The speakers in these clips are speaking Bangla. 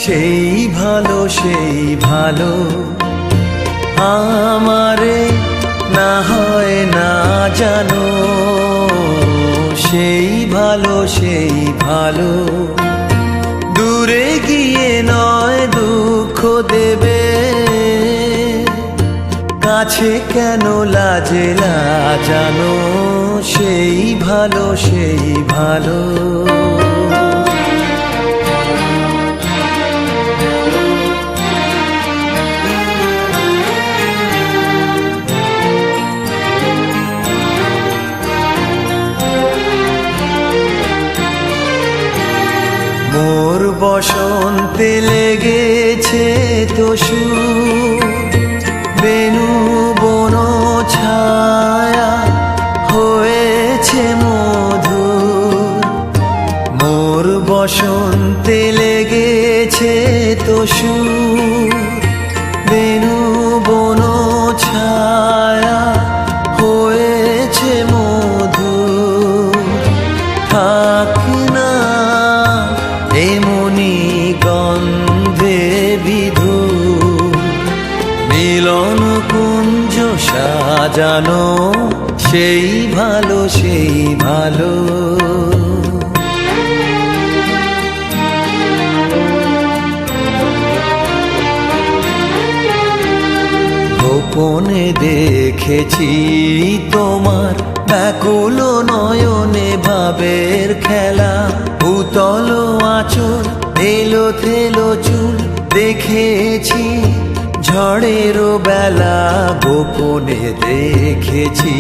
সেই ভালো আমারে না হয় না জানো, সেই ভালো দূরে গিয়ে নয় দুঃখ দেবে, কাছে কেন লাজে লাজানো, সেই ভালো মোর বসন্তে লেগেছে তো সুর, বেনু বন ছায়া হয়েছে মধুর। মোর বসন্তে লেগেছে তো সুর, বেনু বন ছায়া হয়েছে মধুর। থাক না এমনি গন্ধে বিধু, মিলন কুঞ্জ সাজানো, সেই ভালো গোপনে দেখেছি তোমার ব্যাকুল নয়নে ভাবের খেলা, উতল আঁচল এলো থেলো চুল দেখেছি ঝড়ের বেলা, গোপনে দেখেছি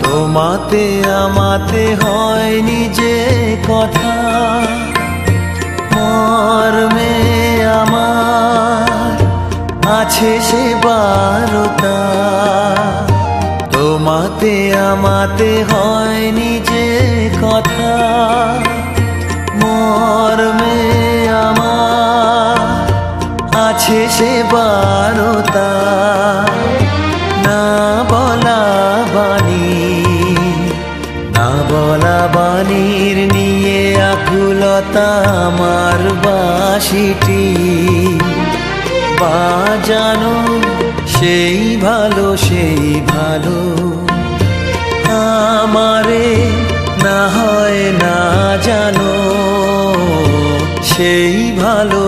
তোমাতে আমাতে হয়নি যে কথা, মর্মে আমার আছে সে বারতা। তোমাতে আমাতে হয়নি যে কথা, মর্মে আমার আছে সে বারতা। না বলা বাণীর নিয়ে আকুলতা আমার বাঁশিটি বাজানো, সেই ভালো আমারে না হয় না জানো, সেই ভালো